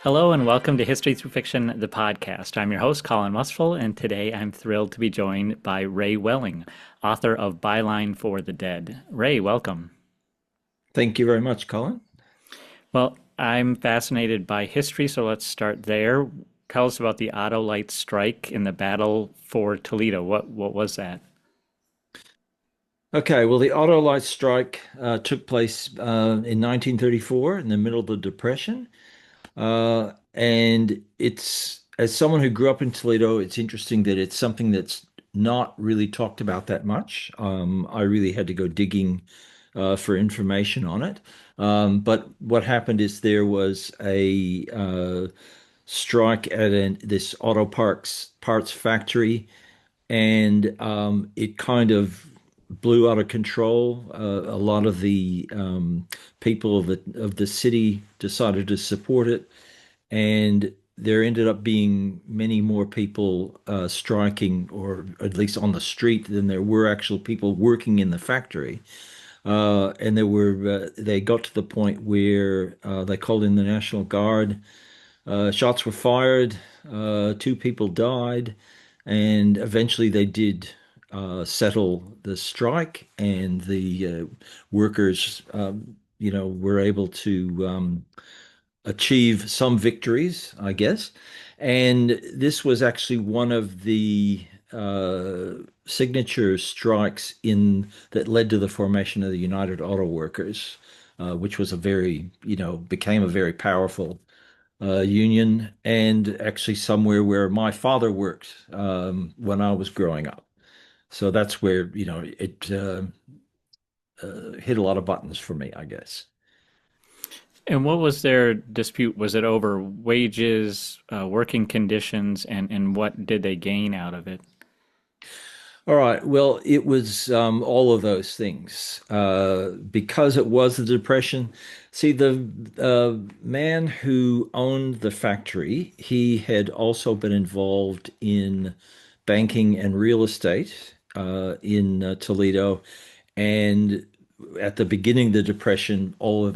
Hello and welcome to History Through Fiction, the podcast. I'm your host, Colin Mustful, and today I'm thrilled to be joined by Ray Welling, author of Byline for the Dead. Ray, welcome. Thank you very much, Colin. Well, I'm fascinated by history, so let's start there. Tell us about the Auto-Lite strike in the Battle for Toledo. What was that? Okay, well, the Auto-Lite strike took place in 1934 in the middle of the Depression. And as someone who grew up in Toledo, it's interesting that it's something that's not really talked about that much. I really had to go digging for information on it. But what happened is there was a strike at this parts factory, and it kind of blew out of control. A lot of the people of the city decided to support it, and there ended up being many more people striking, or at least on the street, than there were actual people working in the factory. And they got to the point where they called in the National Guard. Shots were fired. Two people died, and eventually they did settle the strike, and the workers, were able to achieve some victories, I guess. And this was actually one of the signature strikes in that led to the formation of the United Auto Workers, which was became a very powerful union, and actually somewhere where my father worked when I was growing up. So that's where, it hit a lot of buttons for me, I guess. And what was their dispute? Was it over wages, working conditions, and what did they gain out of it? All right. Well, it was all of those things. Because it was the Depression. See, the man who owned the factory, he had also been involved in banking and real estate in Toledo. And at the beginning of the Depression, all of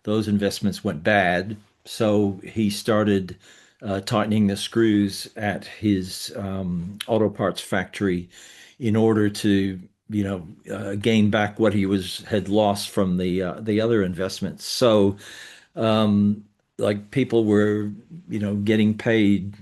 those investments went bad. So he started tightening the screws at his auto parts factory in order to, gain back what he was had lost from the other investments. So um, like people were, getting paid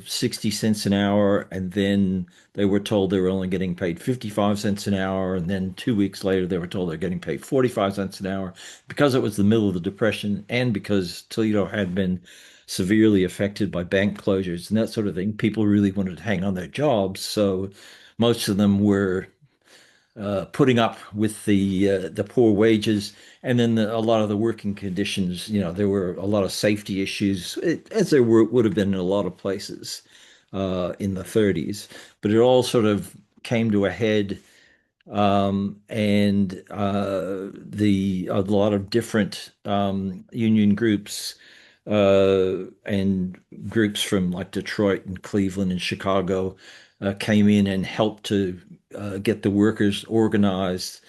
60 cents an hour, and then they were told they were only getting paid 55 cents an hour, and then 2 weeks later they were told they're getting paid 45 cents an hour because it was the middle of the Depression, and because Toledo had been severely affected by bank closures and that sort of thing. People really wanted to hang on their jobs, so most of them were putting up with the poor wages, and then a lot of the working conditions. There were a lot of safety issues, as there would have been in a lot of places in the 30s. But it all sort of came to a head, and the a lot of different union groups and groups from like Detroit and Cleveland and Chicago came in and helped to get the workers organized,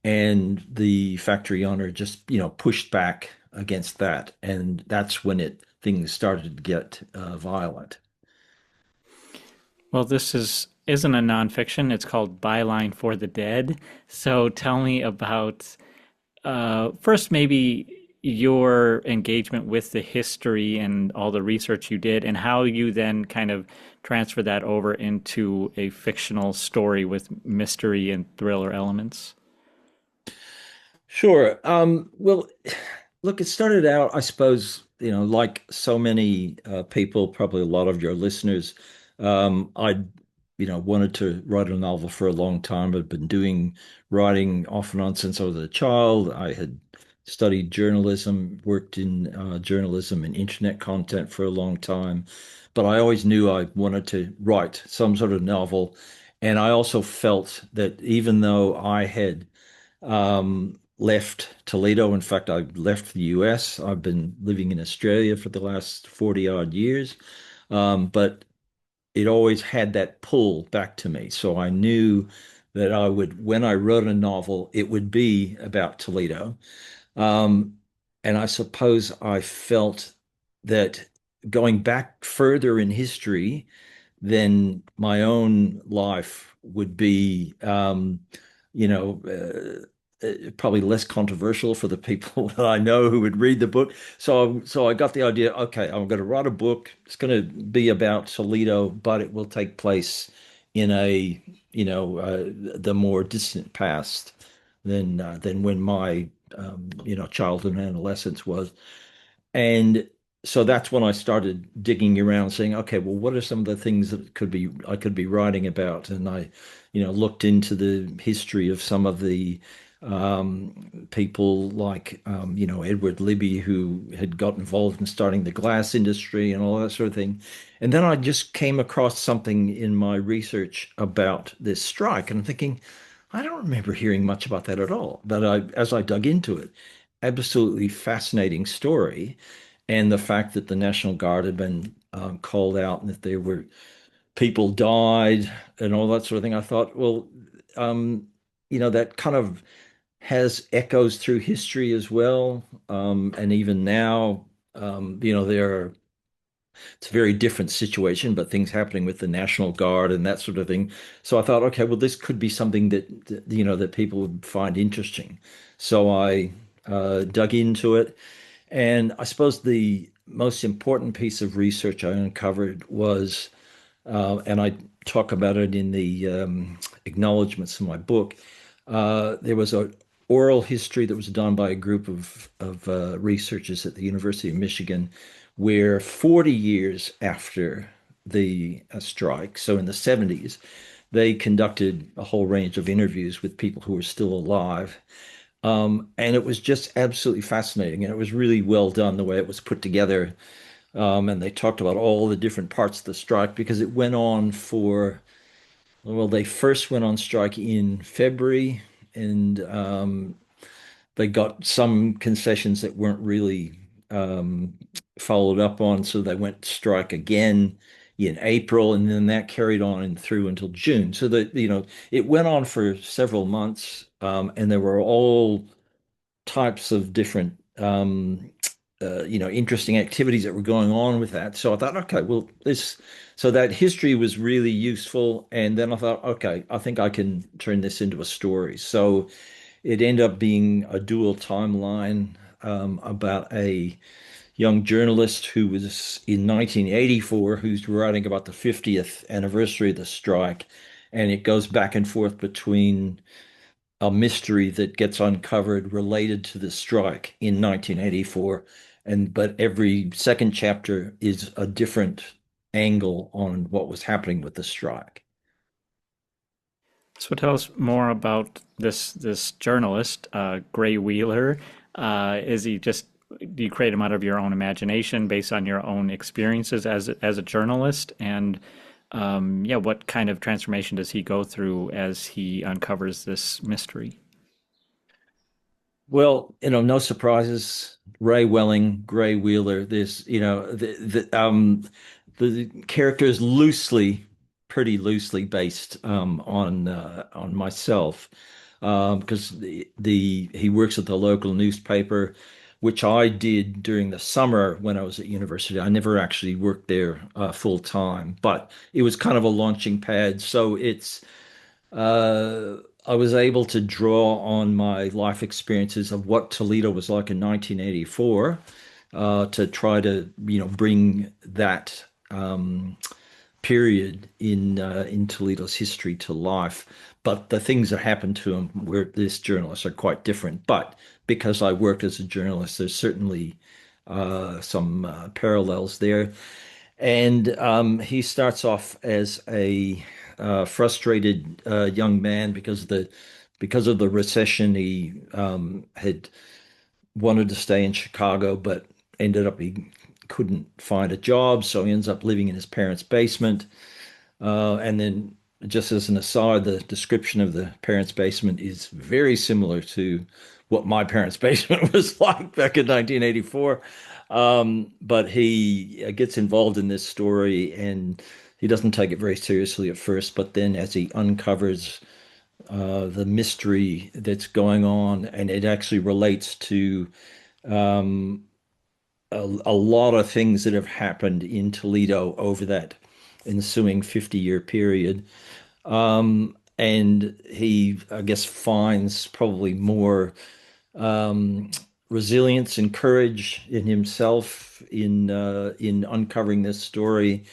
and the factory owner just, pushed back against that, and that's when it things started to get violent. Well, this isn't a nonfiction. It's called Byline for the Dead. So tell me about first maybe your engagement with the history and all the research you did, and how you then kind of transfer that over into a fictional story with mystery and thriller elements. Sure. Well, look, it started out, I suppose, like so many people, probably a lot of your listeners. I, wanted to write a novel for a long time. I'd been doing writing off and on since I was a child. I had studied journalism, worked in journalism and internet content for a long time, but I always knew I wanted to write some sort of novel. And I also felt that even though I had left Toledo. In fact, I left the US. I've been living in Australia for the last 40 odd years. But it always had that pull back to me. So I knew that when I wrote a novel, it would be about Toledo. Um, and I suppose I felt that going back further in history than my own life would be, you know, probably less controversial for the people that I know who would read the book. So I got the idea, okay, I'm going to write a book. It's going to be about Toledo, but it will take place in a, the more distant past than when my, childhood and adolescence was. And so that's when I started digging around, saying, okay, well, what are some of the things that I could be writing about? And I, looked into the history of some of the people like, Edward Libby, who had got involved in starting the glass industry and all that sort of thing. And then I just came across something in my research about this strike, and I'm thinking, I don't remember hearing much about that at all. But as I dug into it, absolutely fascinating story. And the fact that the National Guard had been called out and that there were people died and all that sort of thing, I thought, well, um, that kind of has echoes through history as well. And even now, there are it's a very different situation, but things happening with the National Guard and that sort of thing. So I thought, okay, well, this could be something that people would find interesting. So I dug into it, and I suppose the most important piece of research I uncovered was, and I talk about it in the acknowledgments in my book. There was a oral history that was done by a group of researchers at the University of Michigan, where 40 years after the strike, so in the 70s, they conducted a whole range of interviews with people who were still alive. And it was just absolutely fascinating. And it was really well done the way it was put together. And they talked about all the different parts of the strike because it went on for, well, they first went on strike in February, and they got some concessions that weren't really um, followed up on, so they went strike again in April, and then that carried on and through until June. So that it went on for several months, and there were all types of different interesting activities that were going on with that. So I thought, okay, well, so that history was really useful. And then I thought, okay, I think I can turn this into a story. So it ended up being a dual timeline about a young journalist who was in 1984, who's writing about the 50th anniversary of the strike. And it goes back and forth between a mystery that gets uncovered related to the strike in 1984. But every second chapter is a different angle on what was happening with the strike. So tell us more about this journalist, Gray Wheeler. Is he just do you create him out of your own imagination based on your own experiences as a journalist? And yeah, what kind of transformation does he go through as he uncovers this mystery? Well, no surprises. Ray Welling, Gray Wheeler. There's, the character is pretty loosely based on myself, because he works at the local newspaper, which I did during the summer when I was at university. I never actually worked there full time, but it was kind of a launching pad. So uh, I was able to draw on my life experiences of what Toledo was like in 1984, to try to, bring that period in Toledo's history to life. But the things that happened to him where this journalist are quite different. But because I worked as a journalist, there's certainly some parallels there. And he starts off as a frustrated young man because of the recession. He had wanted to stay in Chicago, but ended up he couldn't find a job, so he ends up living in his parents' basement. And then, just as an aside, the description of the parents' basement is very similar to what my parents' basement was like back in 1984. But he gets involved in this story, and he doesn't take it very seriously at first. But then, as he uncovers the mystery that's going on, and it actually relates to a lot of things that have happened in Toledo over that ensuing 50-year period. And he, I guess, finds probably more um, resilience and courage in himself in uncovering this story,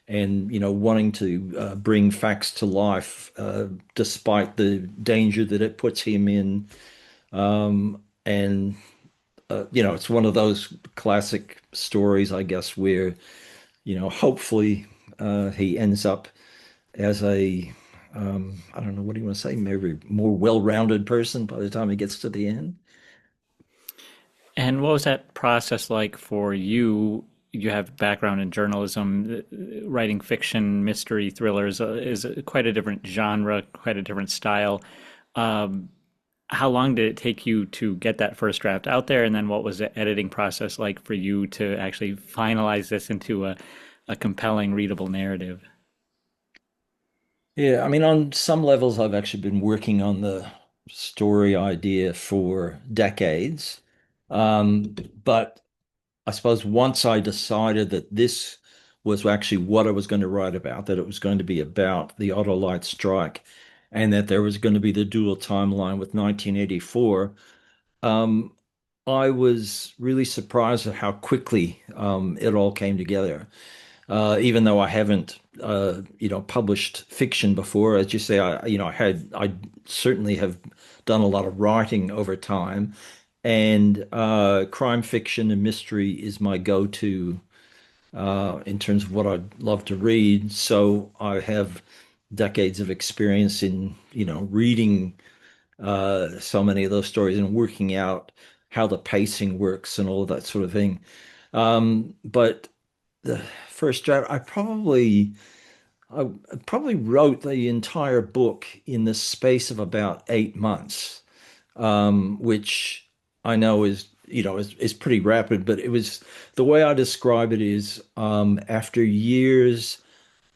and wanting to bring facts to life despite the danger that it puts him in. And it's one of those classic stories, I guess, where hopefully he ends up as a I don't know, what do you want to say? Maybe more well-rounded person by the time he gets to the end. And what was that process like for you? You have background in journalism, writing fiction, mystery, thrillers is quite a different genre, quite a different style. Um, how long did it take you to get that first draft out there? And then what was the editing process like for you to actually finalize this into a compelling, readable narrative? Yeah, I mean, on some levels, I've actually been working on the story idea for decades. Um, but I suppose once I decided that this was actually what I was going to write about, that it was going to be about the Auto-Lite strike, and that there was going to be the dual timeline with 1984, um, I was really surprised at how quickly it all came together. Even though I haven't, published fiction before, as you say, I certainly have done a lot of writing over time, and crime fiction and mystery is my go-to in terms of what I'd love to read. So I have decades of experience in, reading so many of those stories and working out how the pacing works and all of that sort of thing. But the first draft, I probably wrote the entire book in the space of about 8 months, which I know is pretty rapid, but it was the way I describe it is after years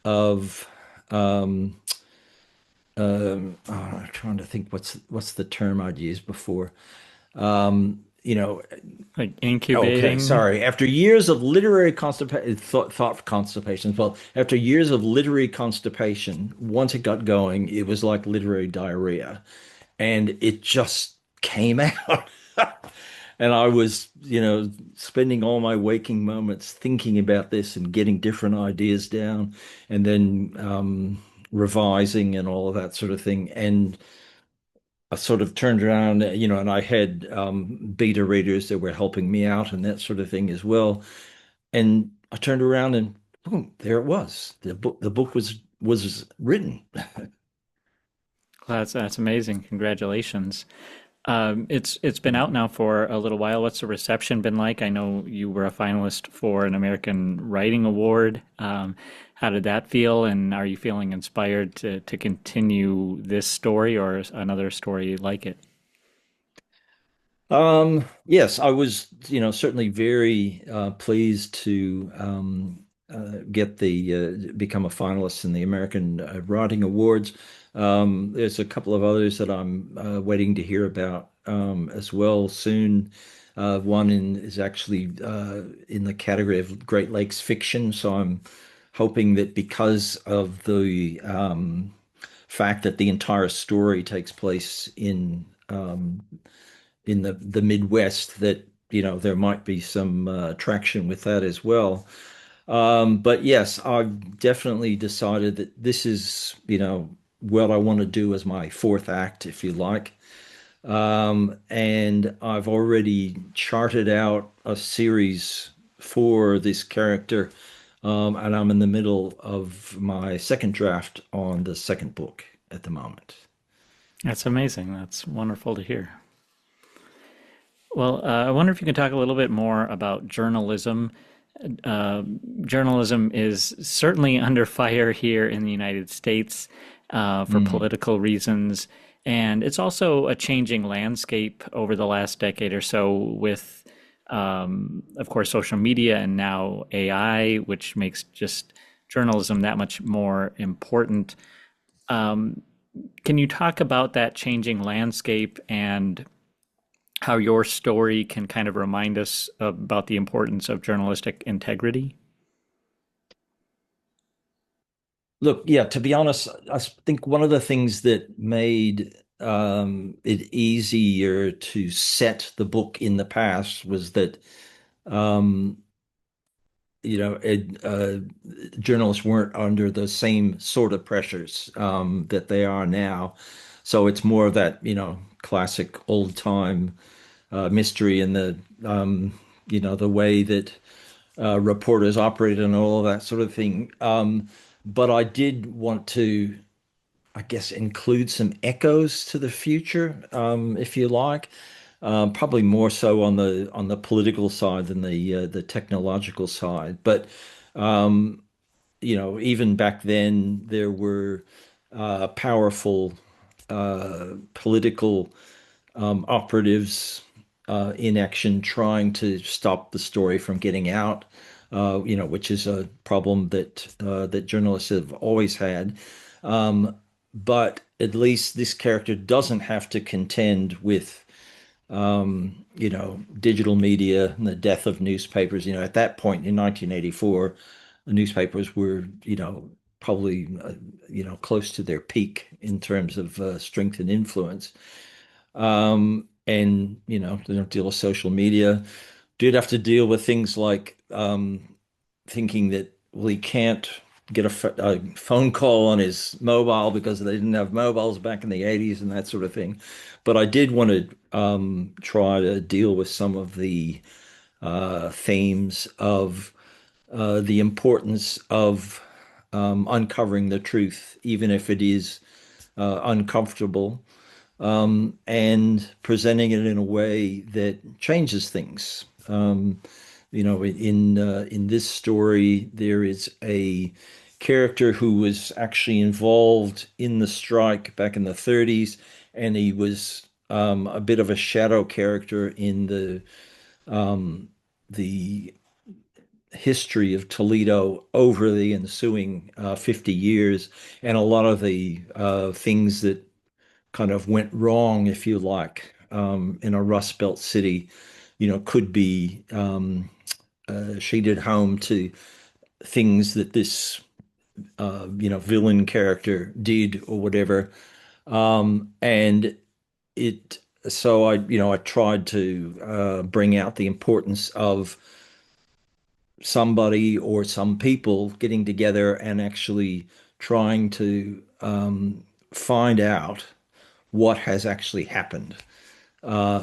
of um, I'm trying to think what's the term I'd used before. Um, you know, Like Okay, incubating? sorry. After years of literary constipation, thought constipation, well, after years of literary constipation, once it got going, it was like literary diarrhea, and it just came out. And I was, spending all my waking moments thinking about this and getting different ideas down, and then revising and all of that sort of thing. And I sort of turned around, and I had beta readers that were helping me out and that sort of thing as well. And I turned around and boom, there it was. The book was written. Well, that's amazing. Congratulations. It's been out now for a little while. What's the reception been like? I know you were a finalist for an American Writing Award. How did that feel? And are you feeling inspired to continue this story or another story like it? Yes, I was, certainly very pleased to get the become a finalist in the American Writing Awards. There's a couple of others that I'm waiting to hear about as well soon. Is actually in the category of Great Lakes fiction, so I'm hoping that because of the fact that the entire story takes place in the Midwest, that there might be some traction with that as well. But yes, I've definitely decided that this is what I want to do as my fourth act, if you like. And I've already charted out a series for this character, and I'm in the middle of my second draft on the second book at the moment. That's amazing. That's wonderful to hear. Well, I wonder if you can talk a little bit more about journalism. Uh, Journalism is certainly under fire here in the United States for Mm. political reasons. And it's also a changing landscape over the last decade or so with, of course, social media and now AI, which makes just journalism that much more important. Um, can you talk about that changing landscape and how your story can kind of remind us about the importance of journalistic integrity? Look, yeah, to be honest, I think one of the things that made it easier to set the book in the past was that um, journalists weren't under the same sort of pressures that they are now. So it's more of that, classic old time mystery and the way that reporters operate and all of that sort of thing. But I did want to, I guess, include some echoes to the future, if you like. Probably more so on the political side than the technological side. But even back then, there were powerful political operatives in action trying to stop the story from getting out, which is a problem that journalists have always had. Um, but at least this character doesn't have to contend with digital media and the death of newspapers. At that point in 1984, the newspapers were, probably, close to their peak in terms of strength and influence. And, they don't deal with social media. Did have to deal with things like thinking that, well, he can't get a phone call on his mobile because they didn't have mobiles back in the 80s and that sort of thing. But I did want to try to deal with some of the themes of the importance of uncovering the truth, even if it is uncomfortable, and presenting it in a way that changes things. In this story, there is a character who was actually involved in the strike back in the 30s, and he was a bit of a shadow character in the history of Toledo over the ensuing 50 years, and a lot of the things that kind of went wrong, if you like, in a Rust Belt city, could be sheeted home to things that this, villain character did or whatever. And it, so I tried to bring out the importance of somebody or some people getting together and actually trying to find out what has actually happened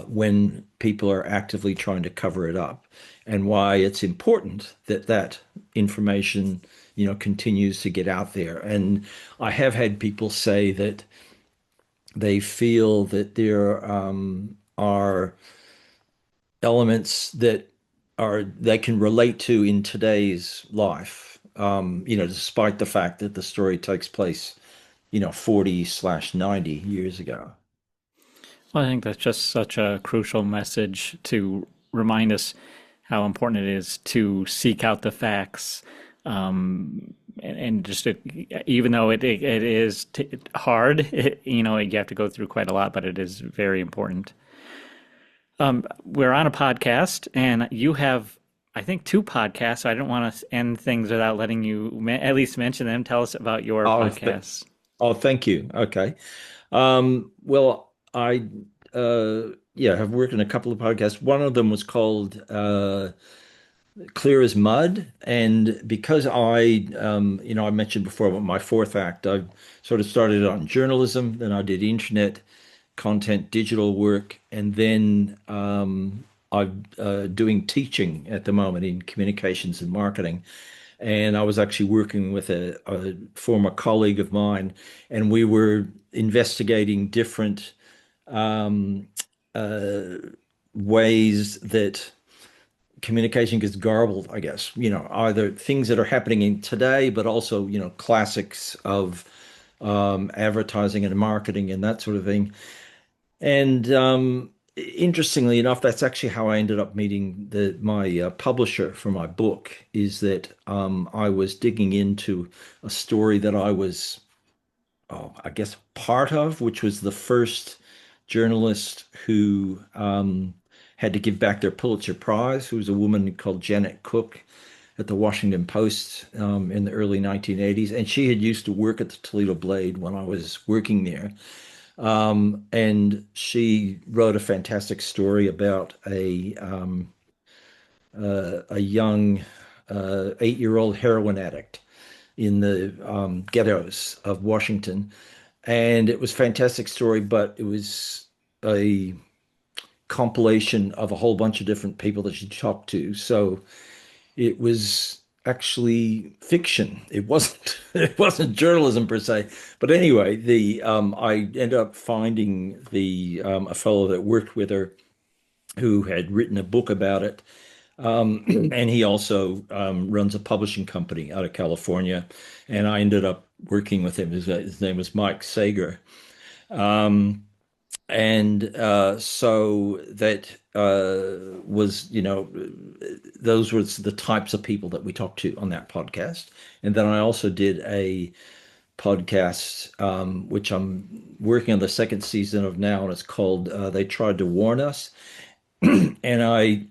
when people are actively trying to cover it up, and why it's important that that information, continues to get out there. And I have had people say that they feel that there are elements that they can relate to in today's life, despite the fact that the story takes place, 40/90 years ago. Well, I think that's just such a crucial message to remind us how important it is to seek out the facts. And just to, even though it is hard, you have to go through quite a lot, but it is very important. We're on a podcast, and you have, I think, two podcasts. So I don't want to end things without letting you at least mention them. Tell us about your Oh, podcasts. oh, thank you. Okay. Well, I yeah, have worked on a couple of podcasts. One of them was called Clear as Mud, and because I mentioned before about my fourth act, I sort of started on journalism, then I did internet content, digital work, and then I'm doing teaching at the moment in communications and marketing. And I was actually working with a former colleague of mine, and we were investigating different um, uh, ways that communication gets garbled, I guess. Either things that are happening in today, but also, classics of advertising and marketing and that sort of thing. And interestingly enough, that's actually how I ended up meeting my publisher for my book, is that I was digging into a story that I was, oh, I guess, part of, which was the first journalist who had to give back their Pulitzer Prize, who was a woman called Janet Cook at the Washington Post in the early 1980s. And she had used to work at the Toledo Blade when I was working there. And she wrote a fantastic story about a young 8-year-old heroin addict in the ghettos of Washington. And it was a fantastic story, but it was a compilation of a whole bunch of different people that she talked to. So it was actually fiction. It wasn't it wasn't journalism per se. But anyway, the I ended up finding the a fellow that worked with her who had written a book about it. And he also runs a publishing company out of California. And I ended up working with him. His name was Mike Sager. Um, and so that was, those were the types of people that we talked to on that podcast. And then I also did a podcast, which I'm working on the second season of now, and it's called They Tried to Warn Us. And I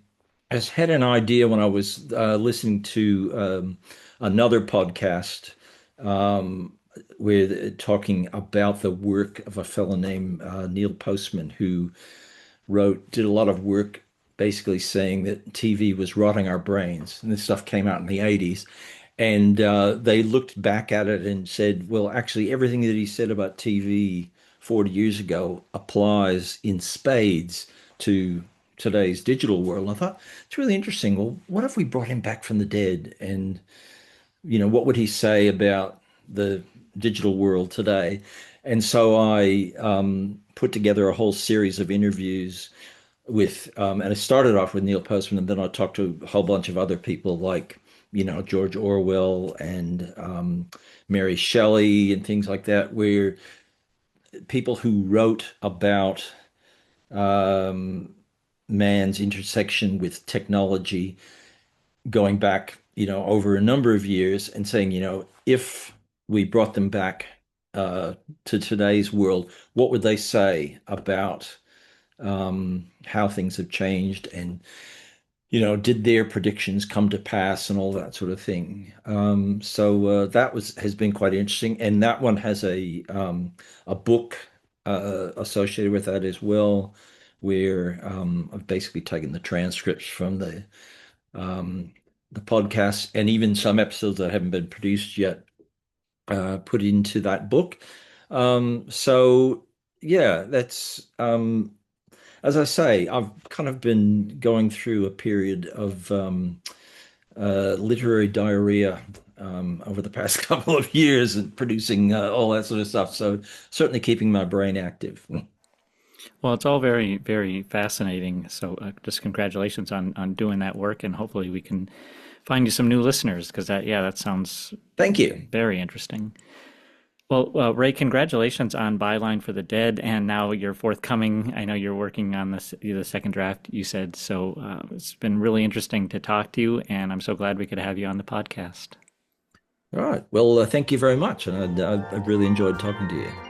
has had an idea when I was listening to another podcast um, with talking about the work of a fellow named Neil Postman, who did a lot of work basically saying that TV was rotting our brains. And this stuff came out in the 80s. And they looked back at it and said, well, actually, everything that he said about TV 40 years ago applies in spades to today's digital world. And I thought, it's really interesting. Well, what if we brought him back from the dead? And, what would he say about the digital world today? And so I put together a whole series of interviews and I started off with Neil Postman, and then I talked to a whole bunch of other people like, George Orwell and Mary Shelley and things like that, where people who wrote about um, man's intersection with technology going back, over a number of years and saying, if we brought them back to today's world, what would they say about how things have changed and did their predictions come to pass and all that sort of thing. So that has been quite interesting, and that one has a book associated with that as well, where I've basically taken the transcripts from the podcast and even some episodes that haven't been produced yet, put into that book. So yeah, that's as I say, I've kind of been going through a period of literary diarrhea over the past couple of years and producing all that sort of stuff. So certainly keeping my brain active. Well, it's all very, very fascinating. So, just congratulations on doing that work, and hopefully we can find you some new listeners because that sounds Thank you. very interesting. Well, Ray, congratulations on Byline for the Dead, and now you're forthcoming. I know you're working on the second draft, you said. So it's been really interesting to talk to you, and I'm so glad we could have you on the podcast. All right. Well, thank you very much. And I really enjoyed talking to you.